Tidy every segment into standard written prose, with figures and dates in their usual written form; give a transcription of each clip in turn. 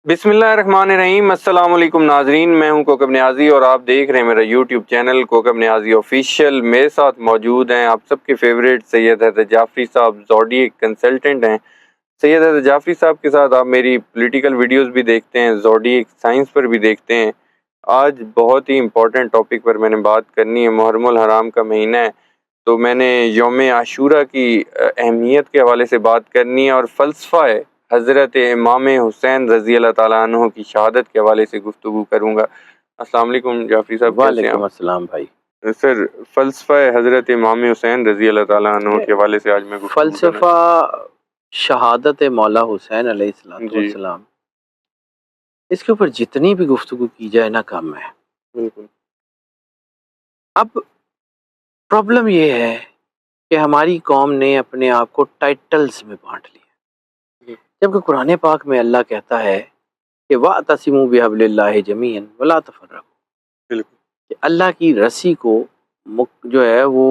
بسم اللہ الرحمن الرحیم۔ السلام علیکم ناظرین، میں ہوں کوکب نیازی اور آپ دیکھ رہے ہیں میرا یوٹیوب چینل کوکب نیازی آفیشیل۔ میرے ساتھ موجود ہیں آپ سب کے فیوریٹ سید حیدر جعفری صاحب، زوڈیک کنسلٹنٹ ہیں۔ سید حیدر جعفری صاحب کے ساتھ آپ میری پولیٹیکل ویڈیوز بھی دیکھتے ہیں، زوڈیک سائنس پر بھی دیکھتے ہیں۔ آج بہت ہی امپورٹنٹ ٹاپک پر میں نے بات کرنی ہے۔ محرم الحرام کا مہینہ ہے تو میں نے یوم عاشورہ کی اہمیت کے حوالے سے بات کرنی ہے اور فلسفہ ہے حضرت امام حسین رضی اللہ تعالیٰ عنہ کی شہادت کے حوالے سے گفتگو کروں گا۔ السلام علیکم جعفری صاحب، کیسے ہیں وعلیکم السلام بھائی۔ آپ؟ سر، فلسفہ حضرت امام حسین رضی اللہ تعالیٰ عنہ کے حوالے سے آج میں گفتگو کرنا فلسفہ شہادت مولا حسین علیہ الصلوۃ جی والسلام، اس کے اوپر جتنی بھی گفتگو کی جائے نا کم ہے۔ بالکل اب پرابلم یہ ہے کہ ہماری قوم نے اپنے آپ کو ٹائٹلز میں بانٹ لیا، جبکہ قرآن پاک میں اللہ کہتا ہے کہ وَاعْتَصِمُوا بِحَبْلِ اللَّهِ جَمِيعًا وَلَا تَفَرَّقُوا، بالکل کہ اللہ کی رسی کو جو ہے وہ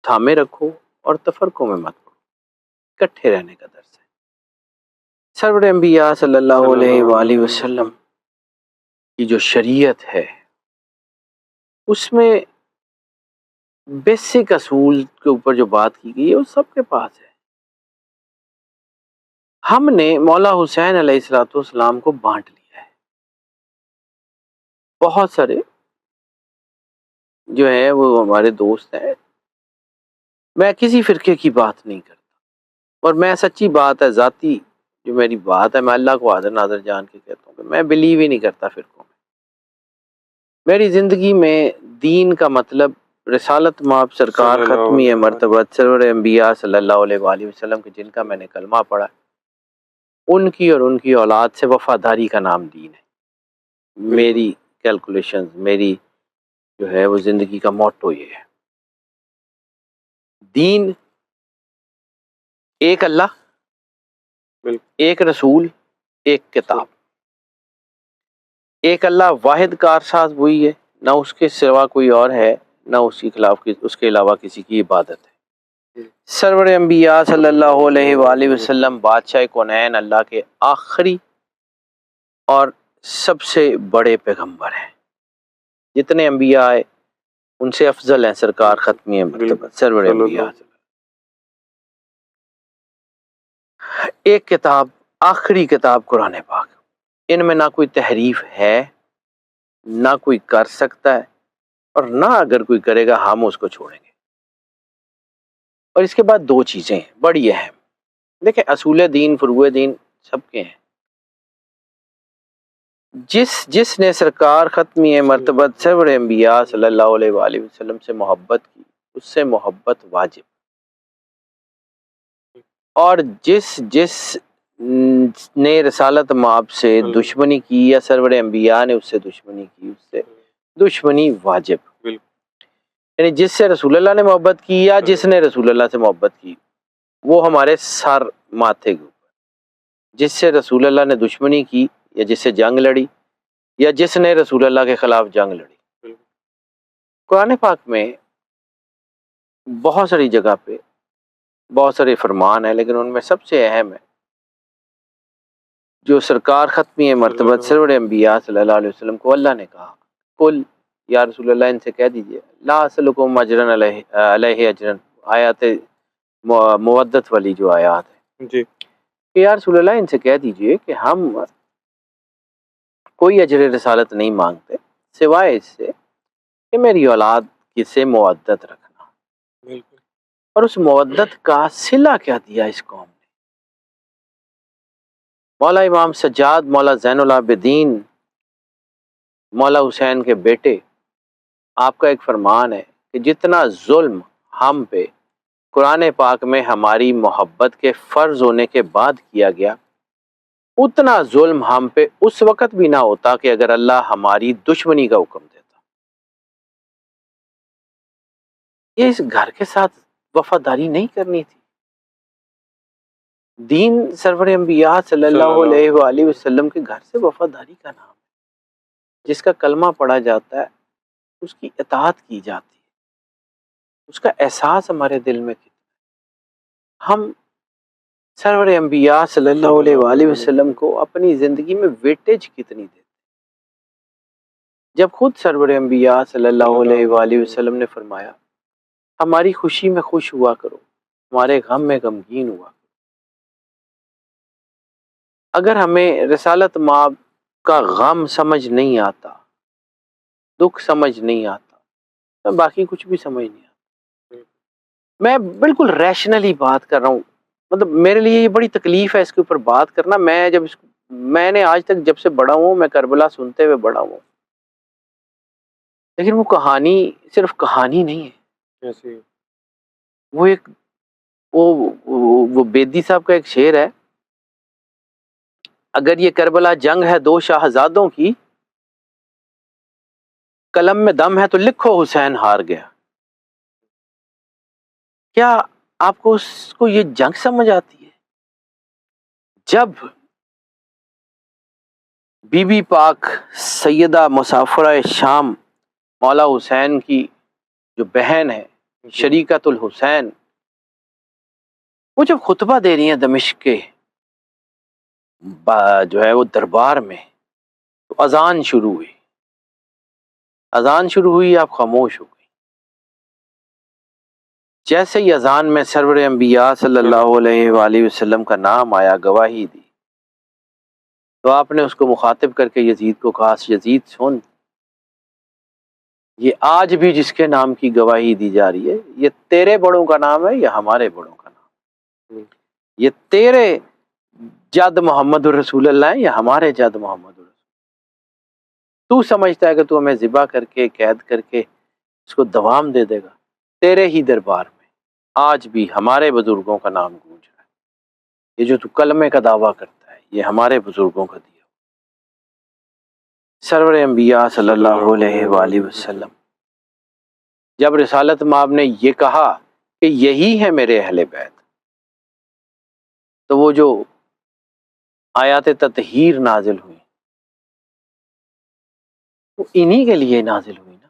تھامے رکھو اور تفرقوں میں مت پڑو، اکٹھے رہنے کا درس ہے۔ سرور انبیاء صلی اللہ علیہ وآلہ وسلم کی جو شریعت ہے اس میں بیسک اصول کے اوپر جو بات کی گئی ہے وہ سب کے پاس ہے۔ ہم نے مولا حسین علیہ الصلوۃ والسلام کو بانٹ لیا ہے۔ بہت سارے جو ہیں وہ ہمارے دوست ہیں، میں کسی فرقے کی بات نہیں کرتا، اور میں سچی بات ہے، ذاتی جو میری بات ہے، میں اللہ کو حاضر ناظر جان کے کہتا ہوں کہ میں بلیو ہی نہیں کرتا فرقوں میں۔ میری زندگی میں دین کا مطلب رسالت مآب سرکار ختمی مرتبت سرور انبیاء صلی اللہ علیہ وآلہ وسلم کے جن کا میں نے کلمہ پڑھا، ان کی اور ان کی اولاد سے وفاداری کا نام دین ہے۔ میری کیلکولیشنز، میری جو ہے وہ زندگی کا موٹو یہ ہے، دین ایک اللہ، ایک رسول، ایک کتاب۔ ایک اللہ واحد کارساز وہی ہے، نہ اس کے سوا کوئی اور ہے، نہ اس کے علاوہ کسی کی عبادت ہے۔ سرور انبیاء صلی اللہ علیہ وآلہ وسلم بادشاہ کونین، اللہ کے آخری اور سب سے بڑے پیغمبر ہیں۔ جتنے انبیاء آئے ان سے افضل ہیں سرکار ختمی مرتبت سرور انبیاء۔ ایک کتاب، آخری کتاب قرآن پاک، ان میں نہ کوئی تحریف ہے، نہ کوئی کر سکتا ہے، اور نہ اگر کوئی کرے گا ہم اس کو چھوڑیں گے۔ اور اس کے بعد دو چیزیں ہیں بڑی اہم، دیکھیں اصول دین فروع دین سب کے ہیں۔ جس نے سرکار ختمی مرتبت سرور انبیاء صلی اللہ علیہ وآلہ وسلم سے محبت کی، اس سے محبت واجب، اور جس نے رسالت مآب سے دشمنی کی یا سرور انبیاء نے اس سے دشمنی کی، اس سے دشمنی واجب۔ یعنی جس سے رسول اللہ نے محبت کی یا جس نے رسول اللہ سے محبت کی، وہ ہمارے سر ماتھے کے اوپر۔ جس سے رسول اللہ نے دشمنی کی یا جس سے جنگ لڑی یا جس نے رسول اللہ کے خلاف جنگ لڑی۔ قرآن پاک میں بہت ساری جگہ پہ بہت سارے فرمان ہیں، لیکن ان میں سب سے اہم ہے جو سرکار ختمی مرتبت سرور انبیاء صلی اللہ علیہ وسلم کو اللہ نے کہا، قل یا رسول اللہ ان سے کہہ دیجئے، لا اسألکم اجرا علیہ اجرا، آیات مودت والی جو آیات ہے جی، کہ یا رسول اللہ ان سے کہہ دیجئے کہ ہم کوئی اجر رسالت نہیں مانگتے سوائے اس سے کہ میری اولاد کی سے مودت رکھنا۔ اور اس مودت کا صلہ کیا دیا اس قوم نے؟ مولا امام سجاد، مولا زین العابدین، مولا حسین کے بیٹے، آپ کا ایک فرمان ہے کہ جتنا ظلم ہم پہ قرآن پاک میں ہماری محبت کے فرض ہونے کے بعد کیا گیا، اتنا ظلم ہم پہ اس وقت بھی نہ ہوتا کہ اگر اللہ ہماری دشمنی کا حکم دیتا۔ یہ اس گھر کے ساتھ وفاداری نہیں کرنی تھی؟ دین سرور انبیاء صلی اللہ علیہ وآلہ وسلم کے گھر سے وفاداری کا نام ہے۔ جس کا کلمہ پڑھا جاتا ہے اس کی اطاعت کی جاتی ہے، اس کا احساس ہمارے دل میں کتنا ہے۔ ہم سرور انبیاء صلی اللہ علیہ وآلہ وسلم کو اپنی زندگی میں ویٹیج کتنی دیتے، جب خود سرور انبیاء صلی اللہ علیہ وآلہ وسلم نے فرمایا ہماری خوشی میں خوش ہوا کرو، ہمارے غم میں غمگین ہوا کرو۔ اگر ہمیں رسالت مآب کا غم سمجھ نہیں آتا، دکھ سمجھ نہیں آتا، تو باقی کچھ بھی سمجھ نہیں آتا۔ میں بالکل ریشنلی بات کر رہا ہوں، مطلب میرے لیے یہ بڑی تکلیف ہے اس کے اوپر بات کرنا۔ میں نے آج تک جب سے بڑا ہوں میں کربلا سنتے ہوئے بڑا ہوں، لیکن وہ کہانی صرف کہانی نہیں ہے، وہ ایک وہ بیدی صاحب کا ایک شعر ہے، اگر یہ کربلا جنگ ہے دو شہزادوں کی، قلم میں دم ہے تو لکھو حسین ہار گیا۔ کیا آپ کو اس کو یہ جنگ سمجھ آتی ہے؟ جب بی بی پاک سیدہ مسافرہ شام مولا حسین کی جو بہن ہے شریکت الحسین، وہ جب خطبہ دے رہی ہیں دمشق کے جو ہے وہ دربار میں، تو اذان شروع ہوئی، اذان شروع ہوئی، آپ خاموش ہو گئی۔ جیسے ہی اذان میں سرور انبیاء صلی اللہ علیہ وآلہ وسلم کا نام آیا، گواہی دی، تو آپ نے اس کو مخاطب کر کے یزید کو کہا، یزید سن، یہ آج بھی جس کے نام کی گواہی دی جا رہی ہے، یہ تیرے بڑوں کا نام ہے یا ہمارے بڑوں کا نام؟ یہ تیرے جد محمد الرسول اللہ ہے یا ہمارے جد محمد الرسول؟ تو سمجھتا ہے کہ تو ہمیں ذبح کر کے قید کر کے اس کو دوام دے دے گا؟ تیرے ہی دربار میں آج بھی ہمارے بزرگوں کا نام گونج رہا ہے، یہ جو تو کلمے کا دعویٰ کرتا ہے یہ ہمارے بزرگوں کا دیا۔ سرور انبیاء صلی اللہ علیہ وآلہ وسلم جب رسالت مآب نے یہ کہا کہ یہی ہے میرے اہل بیت، تو وہ جو آیات تطہیر نازل ہوئی وہ انہی کے لیے نازل ہوئی نا،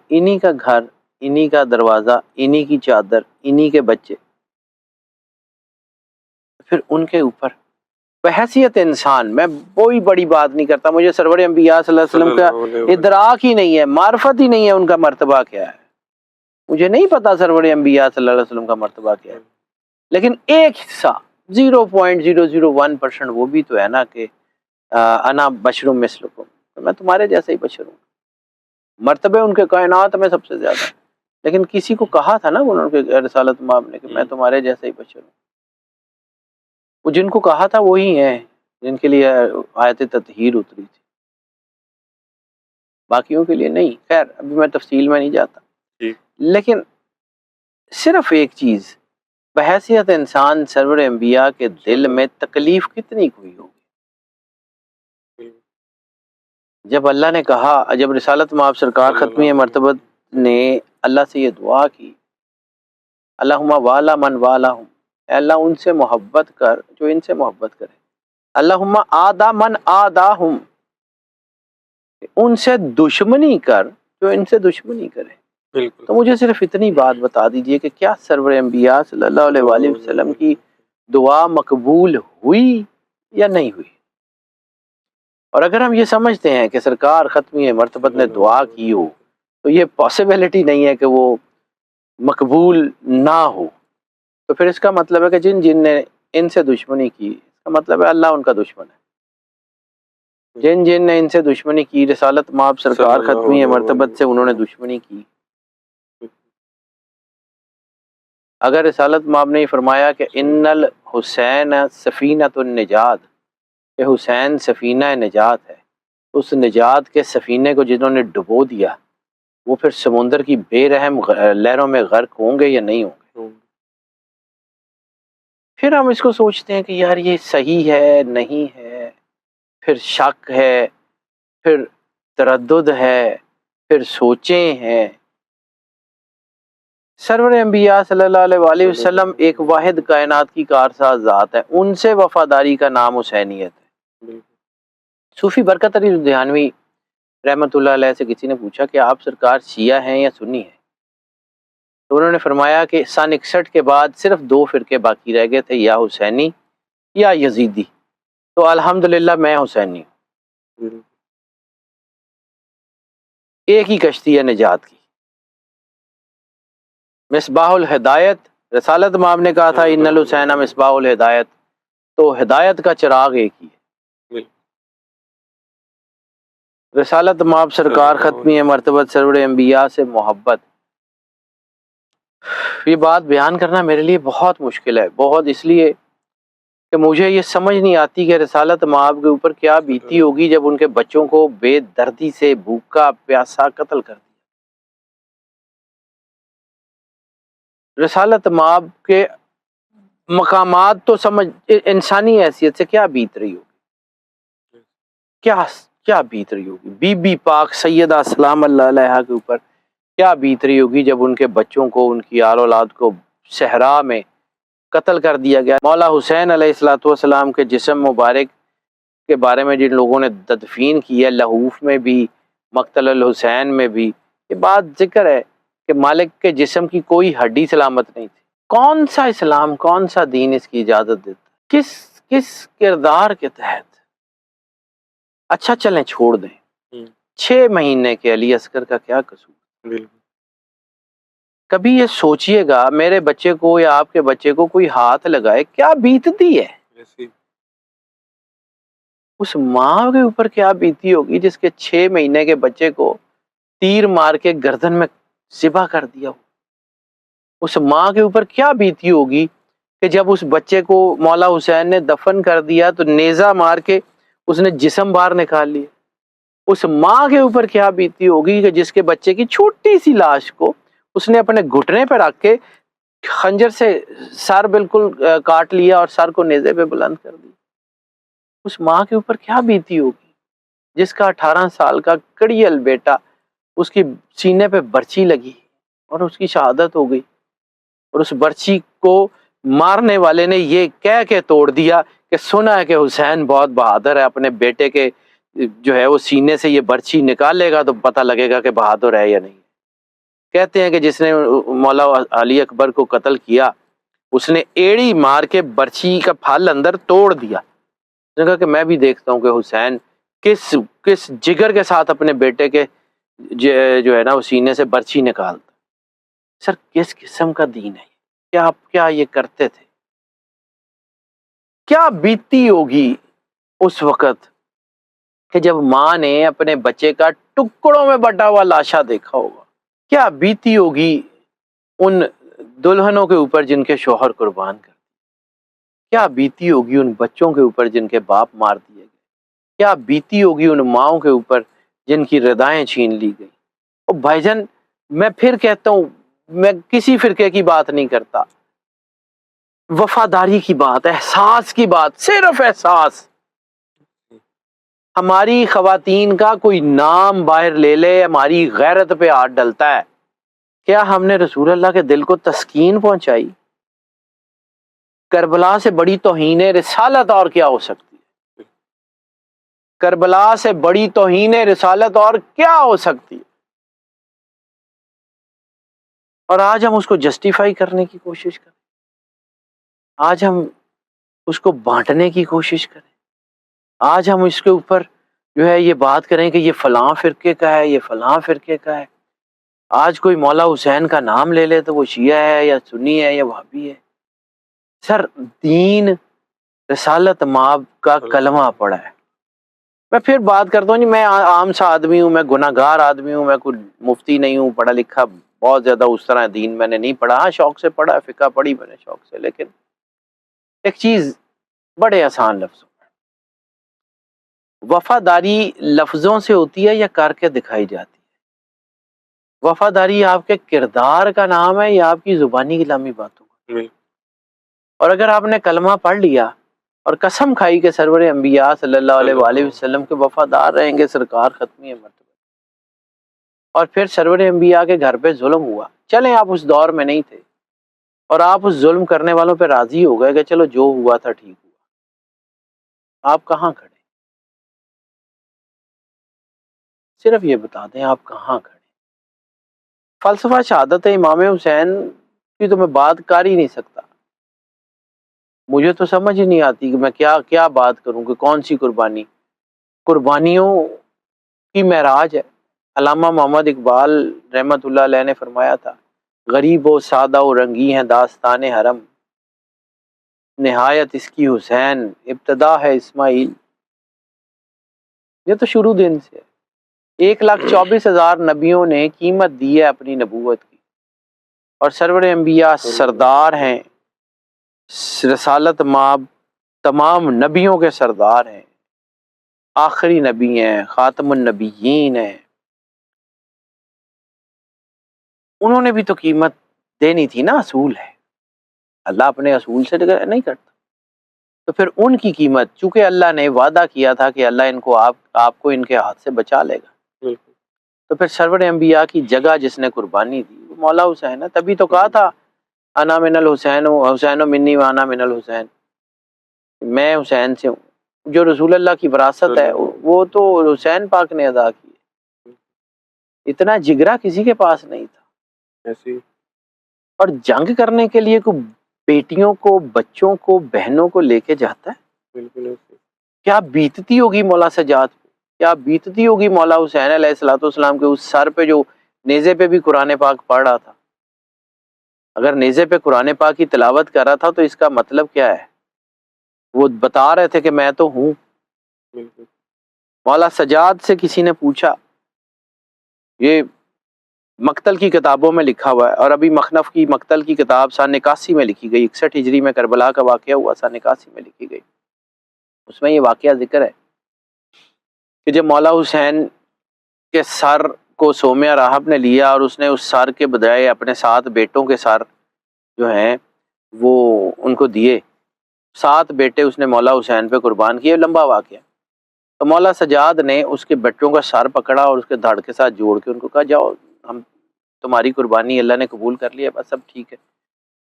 انہی کا گھر، انہی کا دروازہ، انہی کی چادر، انہی کے بچے، پھر ان کے اوپر بحیثیت انسان میں کوئی بڑی بات نہیں کرتا، مجھے سرور انبیاء صلی اللہ علیہ وسلم کا ادراک ہی نہیں ہے، معرفت ہی نہیں ہے ان کا مرتبہ کیا ہے، مجھے نہیں پتا سرور انبیاء صلی اللہ علیہ وسلم کا مرتبہ کیا ہے، لیکن ایک حصہ 0.001% وہ بھی تو ہے نا کہ انا بشر مثلکم، میں تمہارے جیسا ہی بشر ہوں، مرتبے ان کے کائنات میں سب سے زیادہ، لیکن کسی کو کہا تھا نا انہوں نے رسالت مآب نے کہ میں تمہارے جیسا ہی بشر ہوں، وہ جن کو کہا تھا وہی ہیں جن کے لیے آیت تطہیر اتری تھی، باقیوں کے لیے نہیں۔ خیر ابھی میں تفصیل میں نہیں جاتا، لیکن صرف ایک چیز، بحیثیت انسان سرور انبیاء کے دل میں تکلیف کتنی ہوئی ہوگی جب اللہ نے کہا، جب رسالت مآب سرکار ختمی مرتبت نے اللہ سے یہ دعا کی، اللہم والا من والاہم، اے اللہ ان سے محبت کر جو ان سے محبت کرے، اللہم آدا من آداہم، ان سے دشمنی کر جو ان سے دشمنی کرے۔ تو مجھے صرف اتنی بات بتا دیجئے کہ کیا سرور انبیاء صلی اللہ علیہ وآلہ وسلم کی دعا مقبول ہوئی یا نہیں ہوئی؟ اور اگر ہم یہ سمجھتے ہیں کہ سرکار ختمی مرتبت نے دعا کی ہو تو یہ پاسبلٹی نہیں ہے کہ وہ مقبول نہ ہو، تو پھر اس کا مطلب ہے کہ جن نے ان سے دشمنی کی، اس کا مطلب ہے اللہ ان کا دشمن ہے۔ جن نے ان سے دشمنی کی، رسالت مآب سرکار ختمی مرتبت سے انہوں نے دشمنی کی، اگر رسالت مآب نے فرمایا کہ ان الحسین سفینۃ النجات، کہ حسین سفینہ نجات ہے، اس نجات کے سفینے کو جنہوں نے ڈبو دیا وہ پھر سمندر کی بے رحم لہروں میں غرق ہوں گے یا نہیں ہوں گے؟ پھر ہم اس کو سوچتے ہیں کہ یار یہ صحیح ہے نہیں ہے، پھر شک ہے، پھر تردد ہے، پھر سوچیں ہیں۔ سرور انبیاء صلی اللہ علیہ وآلہ وسلم ایک واحد کائنات کی کارساز ذات ہے، ان سے وفاداری کا نام حسینیت ہے۔ صوفی برکت علی لدھیانوی رحمۃ اللہ علیہ سے کسی نے پوچھا کہ آپ سرکار شیعہ ہیں یا سنی ہیں؟ تو انہوں نے فرمایا کہ سن 61 کے بعد صرف 2 فرقے باقی رہ گئے تھے، یا حسینی یا یزیدی، تو الحمدللہ میں حسینی ہوں۔ ایک ہی کشتی ہے نجات کی، مصباح الہدایت، رسالت مآب نے کہا تھا ان الحسین مصباح الہدایت، تو ہدایت کا چراغ ایک ہی ہے۔ رسالت مآب سرکار ختمی مرتبت سرور انبیاء سے محبت، یہ بات بیان کرنا میرے لیے بہت مشکل ہے، بہت، اس لیے کہ مجھے یہ سمجھ نہیں آتی کہ رسالت مآب کے اوپر کیا بیتی ہوگی جب ان کے بچوں کو بے دردی سے بھوکا پیاسا قتل کر دیا۔ رسالت مآب کے مقامات تو سمجھ، انسانی حیثیت سے کیا بیت رہی ہوگی، کیا بیت رہی ہوگی، بی بی پاک سیدہ سلام اللہ علیہا کے اوپر کیا بیت رہی ہوگی جب ان کے بچوں کو، ان کی آل اولاد کو صحرا میں قتل کر دیا گیا۔ مولا حسین علیہ الصلوۃ والسلام کے جسم مبارک کے بارے میں جن لوگوں نے تدفین کی ہے، لہوف میں بھی، مقتل الحسین میں بھی، یہ بات ذکر ہے کہ مالک کے جسم کی کوئی ہڈی سلامت نہیں تھی۔ کون سا اسلام، کون سا دین اس کی اجازت دیتا ہے؟ کس کردار کے تحت؟ اچھا چلیں چھوڑ دیں، 6 مہینے کے علی اصغر کا کیا قصور؟ کبھی یہ سوچئے گا میرے بچے کو یا آپ کے بچے کو کوئی ہاتھ لگائے، کیا بیتتی ہے؟ اس ماں کے اوپر کیا بیتی ہوگی جس کے 6 مہینے کے بچے کو تیر مار کے گردن میں ذبح کر دیا ہو؟ اس ماں کے اوپر کیا بیتی ہوگی کہ جب اس بچے کو مولا حسین نے دفن کر دیا تو نیزہ مار کے اس نے جسم باہر نکال لیا؟ اس ماں کے اوپر کیا بیتی ہوگی کہ جس کے بچے کی چھوٹی سی لاش کو اس نے اپنے گھٹنے پہ رکھ کے خنجر سے سر بالکل کاٹ لیا اور سر کو نیزے پہ بلند کر دیا؟ اس ماں کے اوپر کیا بیتی ہوگی جس کا 18 سال کا کڑیل بیٹا، اس کی سینے پہ برچی لگی اور اس کی شہادت ہو گئی، اور اس برچی کو مارنے والے نے یہ کہہ کے توڑ دیا کہ سنا ہے کہ حسین بہت بہادر ہے، اپنے بیٹے کے جو ہے وہ سینے سے یہ برچی نکالے گا تو پتہ لگے گا کہ بہادر ہے یا نہیں۔ کہتے ہیں کہ جس نے مولا علی اکبر کو قتل کیا اس نے ایڑی مار کے برچی کا پھل اندر توڑ دیا۔ اس نے کہا کہ میں بھی دیکھتا ہوں کہ حسین کس جگر کے ساتھ اپنے بیٹے کے جو ہے نا وہ سینے سے برچی نکالتا۔ سر کس قسم کا دین ہے؟ کیا یہ کرتے تھے؟ کیا بیتی ہوگی اس وقت کہ جب ماں نے اپنے بچے کا ٹکڑوں میں بٹا ہوا لاشا دیکھا ہوگا؟ کیا بیتی ہوگی ان دلہنوں کے اوپر جن کے شوہر قربان کر؟ کیا بیتی ہوگی ان بچوں کے اوپر جن کے باپ مار دیے گئے؟ کیا بیتی ہوگی ان ماؤں کے اوپر جن کی ردائیں چھین لی گئی؟ اور بھائی جان میں پھر کہتا ہوں، میں کسی فرقے کی بات نہیں کرتا، وفاداری کی بات، احساس کی بات، صرف احساس۔ ہماری خواتین کا کوئی نام باہر لے لے، ہماری غیرت پہ ہاتھ ڈلتا ہے۔ کیا ہم نے رسول اللہ کے دل کو تسکین پہنچائی؟ کربلا سے بڑی توہین رسالت اور کیا ہو سکتی ہے؟ کربلا سے بڑی توہین رسالت اور کیا ہو سکتی ہے؟ اور آج ہم اس کو جسٹیفائی کرنے کی کوشش کریں، آج ہم اس کو بانٹنے کی کوشش کریں، آج ہم اس کے اوپر جو ہے یہ بات کریں کہ یہ فلاں فرقے کا ہے، یہ فلاں فرقے کا ہے۔ آج کوئی مولا حسین کا نام لے لے تو وہ شیعہ ہے یا سنی ہے یا وہابی ہے۔ سر دین رسالت مآب کا کلمہ پڑا ہے۔ میں پھر بات کرتا ہوں، میں عام سا آدمی ہوں، میں گناہ گار آدمی ہوں، میں کوئی مفتی نہیں ہوں، پڑھا لکھا بہت زیادہ اس طرح دین میں نے نہیں پڑھا، ہاں شوق سے پڑھا، فقہ پڑھی میں نے شوق سے، لیکن ایک چیز بڑے آسان لفظوں میں، وفاداری لفظوں سے ہوتی ہے یا کر کے دکھائی جاتی ہے؟ وفاداری آپ کے کردار کا نام ہے یا آپ کی زبانی کلامی باتوں کا؟ اور اگر آپ نے کلمہ پڑھ لیا اور قسم کھائی کہ سرور انبیاء صلی اللہ علیہ وآلہ وسلم کے وفادار رہیں گے سرکار ختمی مرتبہ، اور پھر سرور انبیاء کے گھر پہ ظلم ہوا، چلیں آپ اس دور میں نہیں تھے اور آپ اس ظلم کرنے والوں پہ راضی ہو گئے کہ چلو جو ہوا تھا ٹھیک ہوا، آپ کہاں کھڑے؟ صرف یہ بتا دیں آپ کہاں کھڑے؟ فلسفہ شہادت امام حسین کی تو میں بات کر ہی نہیں سکتا، مجھے تو سمجھ ہی نہیں آتی کہ میں کیا بات کروں کہ کون سی قربانی، قربانیوں کی معراج ہے۔ علامہ محمد اقبال رحمۃ اللہ علیہ نے فرمایا تھا، غریب و سادہ و رنگی ہیں داستان حرم، نہایت اس کی حسین، ابتدا ہے اسماعیل۔ یہ تو شروع دن سے 1,24,000 نبیوں نے قیمت دی ہے اپنی نبوت کی، اور سرور انبیاء سردار ہیں، رسالت مآب تمام نبیوں کے سردار ہیں، آخری نبی ہیں، خاتم النبیین ہیں، انہوں نے بھی تو قیمت دینی تھی نا، اصول ہے، اللہ اپنے اصول سے نہیں کرتا، تو پھر ان کی قیمت، چونکہ اللہ نے وعدہ کیا تھا کہ اللہ ان کو آپ کو ان کے ہاتھ سے بچا لے گا، تو پھر سرور انبیاء کی جگہ جس نے قربانی دی وہ مولا حسین ہے۔ تبھی تو کہا تھا انا من الحسین حسین منی وانا من الحسین، میں حسین سے ہوں، جو رسول اللہ کی وراثت ہے وہ تو حسین پاک نے ادا کی ہے، اتنا جگرا کسی کے پاس نہیں تھا۔ اور جنگ کرنے کے لیے کوئی بیٹیوں کو، بچوں کو، بہنوں کو لے کے جاتا ہے، کیا بیتتی ہوگی مولا سجاد پہ، کیا بیتتی ہوگی مولا حسین علیہ الصلوۃ والسلام کے اس سر پہ جو نیزے پہ بھی قرآن پاک پڑھ رہا تھا۔ اگر نیزے پہ قرآن پاک کی تلاوت کر رہا تھا تو اس کا مطلب کیا ہے؟ وہ بتا رہے تھے کہ میں تو ہوں۔ مولا سجاد سے کسی نے پوچھا، یہ مقتل کی کتابوں میں لکھا ہوا ہے، اور ابھی مخنف کی مقتل کی کتاب سن 81 میں لکھی گئی، 61 ہجری میں کربلا کا واقعہ ہوا، سن 81 میں لکھی گئی، اس میں یہ واقعہ ذکر ہے کہ جب مولا حسین کے سر کو سومیہ راہب نے لیا اور اس نے اس سر کے بجائے اپنے 7 بیٹوں کے سر جو ہیں وہ ان کو دیے، 7 بیٹے اس نے مولا حسین پہ قربان کیے، لمبا واقعہ۔ تو مولا سجاد نے اس کے بچوں کا سر پکڑا اور اس کے دھڑ کے ساتھ جوڑ کے ان کو کہا، جاؤ، ہم تمہاری قربانی اللہ نے قبول کر لیا، بس اب ٹھیک ہے،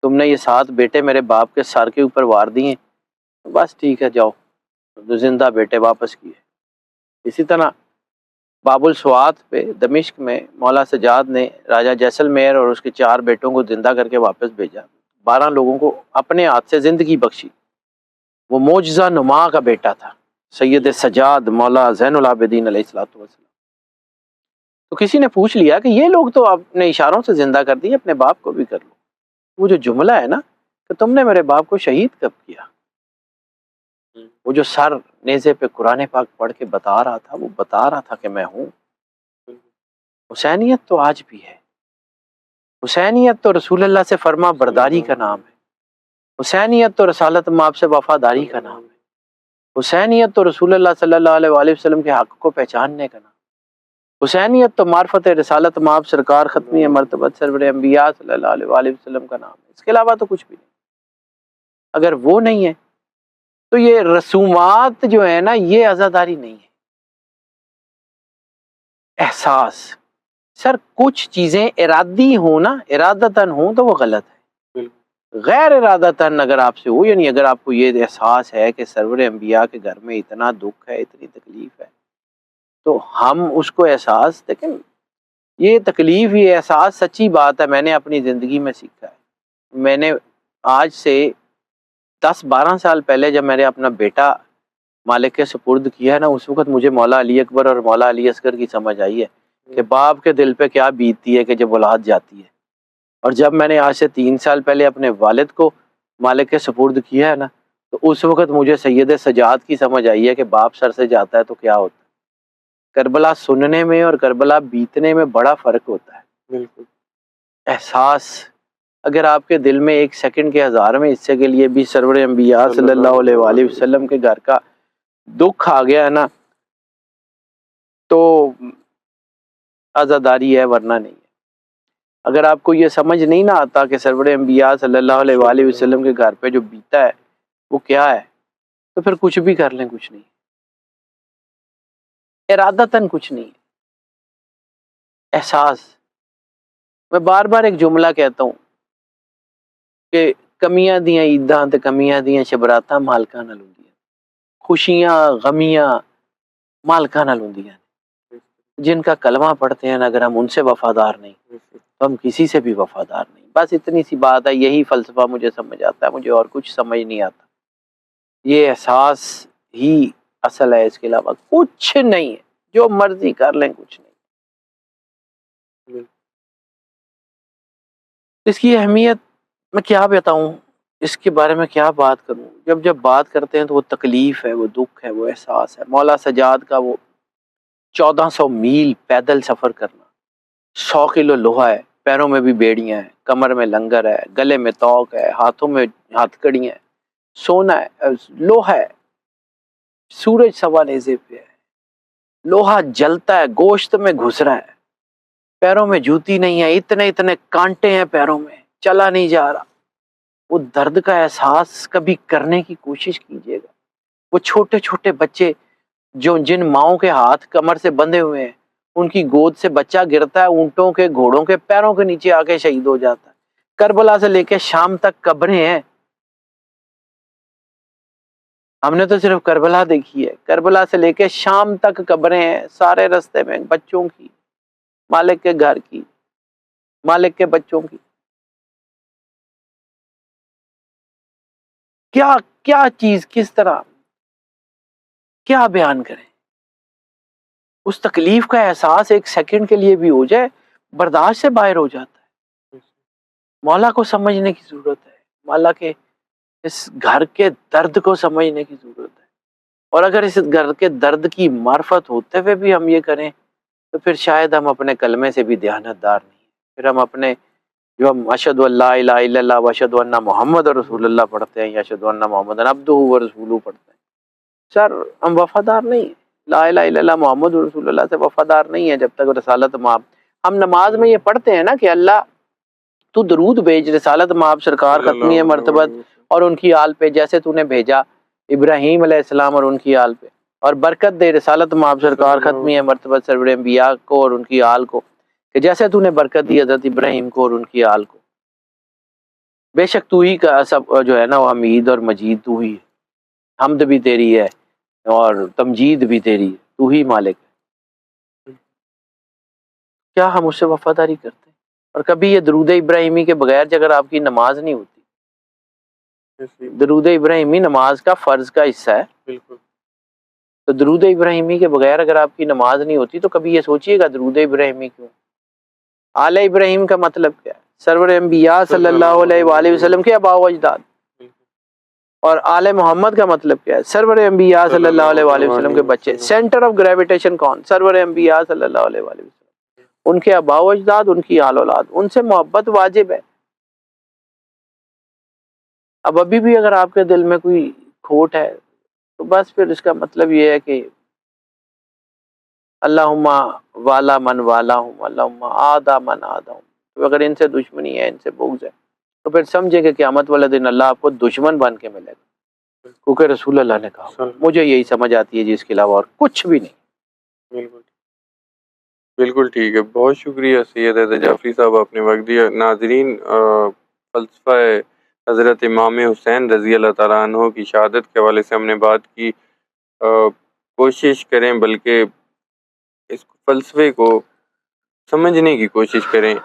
تم نے یہ 7 بیٹے میرے باپ کے سر کے اوپر وار دیے، بس ٹھیک ہے، جاؤ، زندہ بیٹے واپس کیے۔ اسی طرح باب السوات پہ دمشق میں مولا سجاد نے راجہ جیسلمیر اور اس کے 4 بیٹوں کو زندہ کر کے واپس بھیجا، 12 لوگوں کو اپنے ہاتھ سے زندگی بخشی۔ وہ معجزہ نما کا بیٹا تھا، سید سجاد مولا زین العابدین علیہ الصلوۃ والسلام۔ تو کسی نے پوچھ لیا کہ یہ لوگ تو اپنے اشاروں سے زندہ کر دیے، اپنے باپ کو بھی کر لو۔ وہ جو جملہ ہے نا کہ تم نے میرے باپ کو شہید کب کیا، وہ جو سر نیزے پہ قرآن پاک پڑھ کے بتا رہا تھا، وہ بتا رہا تھا کہ میں ہوں۔ حسینیت تو آج بھی ہے، حسینیت تو رسول اللہ سے فرما برداری کا نام ہے، حسینیت تو رسالت مآب سے وفاداری کا نام ہے، حسینیت تو رسول اللہ صلی اللہ علیہ وآلہ وسلم کے حق کو پہچاننے کا نام ہے، حسینیت تو معرفت رسالت مآب سرکار ختمی مرتبت سرور انبیاء صلی اللہ علیہ وآلہ وسلم کا نام ہے، اس کے علاوہ تو کچھ بھی نہیں۔ اگر وہ نہیں ہے تو یہ رسومات جو ہے نا، یہ عزاداری نہیں ہے، احساس۔ سر کچھ چیزیں ارادی ہوں نا، ارادتاً ہوں تو وہ غلط ہے، غیر ارادتاً اگر آپ سے ہو، یعنی اگر آپ کو یہ احساس ہے کہ سرور انبیاء کے گھر میں اتنا دکھ ہے، اتنی تکلیف ہے، تو ہم اس کو احساس، لیکن یہ تکلیف، یہ احساس سچی بات ہے، میں نے اپنی زندگی میں سیکھا ہے۔ میں نے آج سے 10-12 سال پہلے جب میں نے اپنا بیٹا مالک کے سپرد کیا نا، اس وقت مجھے مولا علی اکبر اور مولا علی اصغر کی سمجھ آئی ہے کہ باپ کے دل پہ کیا بیتتی ہے کہ جب اولاد جاتی ہے۔ اور جب میں نے آج سے 3 سال پہلے اپنے والد کو مالک کے سپرد کیا ہے نا، تو اس وقت مجھے سید سجاد کی سمجھ آئی ہے کہ باپ سر سے جاتا ہے تو کیا ہوتا ہے۔ کربلا سننے میں اور کربلا بیتنے میں بڑا فرق ہوتا ہے۔ بالکل احساس، اگر آپ کے دل میں 1 سیکنڈ کے 1000ویں حصے کے لیے بھی سرور انبیاء صلی اللہ علیہ وآلہ وسلم کے گھر کا دکھ آ گیا ہے نا، تو عزاداری ہے، ورنہ نہیں ہے۔ اگر آپ کو یہ سمجھ نہیں نہ آتا کہ سرور انبیاء صلی اللہ علیہ وآلہ وسلم کے گھر پہ جو بیتا ہے وہ کیا ہے، تو پھر کچھ بھی کر لیں کچھ نہیں، ارادتاً کچھ نہیں، احساس۔ میں بار بار ایک جملہ کہتا ہوں کہ کمیاں دیاں عیداں تے کمیاں دیاں شبراتاں مالکاں نال ہوندیاں، خوشیاں غمیاں مالکاں نال ہوندیاں، جن کا کلمہ پڑھتے ہیں اگر ہم ان سے وفادار نہیں تو ہم کسی سے بھی وفادار نہیں. بس اتنی سی بات ہے. یہی فلسفہ مجھے سمجھ آتا ہے, مجھے اور کچھ سمجھ نہیں آتا. یہ احساس ہی اصل ہے, اس کے علاوہ کچھ نہیں ہے. جو مرضی کر لیں کچھ نہیں. اس کی اہمیت میں کیا بتاؤں, اس کے بارے میں کیا بات کروں. جب بات کرتے ہیں تو وہ تکلیف ہے, وہ دکھ ہے, وہ احساس ہے. مولا سجاد کا وہ 1400 میل پیدل سفر کرنا, 100 کلو لوہا ہے, پیروں میں بھی بیڑیاں ہیں, کمر میں لنگر ہے, گلے میں توق ہے, ہاتھوں میں ہاتھ کڑیاں ہیں, سونا ہے, لوہا ہے, سورج سوا نیزے پہ ہے, لوہا جلتا ہے, گوشت میں گھس رہا ہے, پیروں میں جوتی نہیں ہے, اتنے کانٹے ہیں پیروں میں, چلا نہیں جا رہا. وہ درد کا احساس کبھی کرنے کی کوشش کیجیے گا. وہ چھوٹے چھوٹے بچے جن ماؤں کے ہاتھ کمر سے بندھے ہوئے ہیں, ان کی گود سے بچہ گرتا ہے, اونٹوں کے گھوڑوں کے پیروں کے نیچے آ کے شہید ہو جاتا ہے. کربلا سے لے کے شام تک قبریں ہیں. ہم نے تو صرف کربلا دیکھی ہے. کربلا سے لے کے شام تک قبریں ہیں, سارے رستے میں بچوں کی, مالک کے گھر کی, مالک کے بچوں کی. کیا چیز, کس طرح, کیا بیان کریں. اس تکلیف کا احساس ایک سیکنڈ کے لیے بھی ہو جائے, برداشت سے باہر ہو جاتا ہے. مولا کو سمجھنے کی ضرورت ہے, مولا کے اس گھر کے درد کو سمجھنے کی ضرورت ہے. اور اگر اس گھر کے درد کی معرفت ہوتے ہوئے بھی ہم یہ کریں تو پھر شاید ہم اپنے کلمے سے بھی دیانتدار نہیں. پھر ہم اپنے جو ہم اشہد ان لا الہ الا اللہ و اشہد ان محمد رسول اللہ پڑھتے ہیں, یا اشہد ان محمد عبدہ و رسولہ پڑھتے ہیں, سر ہم وفادار نہیں ہیں. لا الہ الا اللہ محمد رسول اللہ سے وفادار نہیں ہے جب تک رسالت مآب. ہم نماز میں یہ پڑھتے ہیں نا کہ اللہ تو درود بھیج رسالت مآب سرکار ختمی مرتبت اور ان کی آل پہ, جیسے تو نے بھیجا ابراہیم علیہ السلام اور ان کی آل پہ, اور برکت دے رسالت مآب سرکار ختمی مرتبت سرور انبیاء کو اور ان کی آل کو, کہ جیسے تو نے برکت دی حضرت ابراہیم کو اور ان کی آل کو. بے شک تو ہی کا سب جو ہے نا وہ حمید اور مجید تو ہی ہے, حمد بھی تیری ہے اور تمجید بھی تیری, تو ہی مالک ہے. کیا ہم اس سے وفاداری کرتے ہیں؟ اور کبھی یہ درود ابراہیمی کے بغیر اگر آپ کی نماز نہیں ہوتی, درود ابراہیمی نماز کا فرض کا حصہ ہے, بالکل, تو درود ابراہیمی کے بغیر اگر آپ کی نماز نہیں ہوتی تو کبھی یہ سوچئے گا درود ابراہیمی کیوں. آل ابراہیم کا مطلب کیا ہے؟ سرور انبیاء صلی اللہ علیہ وآلہ وسلم کے آباء و اجداد. اور آل محمد کا مطلب کیا ہے؟ سرور انبیاء صلی اللہ علیہ وآلہ وسلم کے بچے. سینٹر آف گریویٹیشن کون؟ سرور انبیاء صلی اللہ علیہ وآلہ وسلم, ان کے آباء و اجداد, ان کی آل اولاد. ان سے محبت واجب ہے. اب ابھی بھی اگر آپ کے دل میں کوئی کھوٹ ہے تو بس پھر اس کا مطلب یہ ہے کہ اللہم والا من والاہم, اللہم آدھا من آدھاہم. تو اگر ان سے دشمنی ہے, ان سے بغض ہے, تو پھر سمجھے کہ قیامت والے دن اللہ آپ کو دشمن بن کے ملے گا, کیونکہ رسول اللہ نے کہا. مجھے یہی سمجھ آتی ہے جی, اس کے علاوہ اور کچھ بھی نہیں. بالکل بالکل ٹھیک ہے. بہت شکریہ سید حیدر جعفری صاحب, آپ نے وقت دیا. ناظرین, فلسفہ حضرت امام حسین رضی اللہ تعالیٰ عنہ کی شہادت کے حوالے سے ہم نے بات کی. کوشش کریں, بلکہ اس فلسفے کو سمجھنے کی کوشش کریں.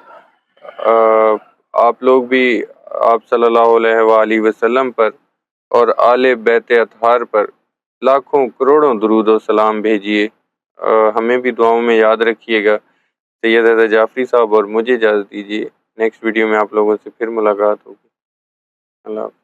آپ لوگ بھی آپ صلی اللہ علیہ وآلہ وسلم پر اور آل بیت اطہار پر لاکھوں کروڑوں درود و سلام بھیجیے. ہمیں بھی دعاؤں میں یاد رکھیے گا. سید حیدر جعفری صاحب اور مجھے اجازت دیجیے. نیکسٹ ویڈیو میں آپ لوگوں سے پھر ملاقات ہوگی. اللہ حافظ.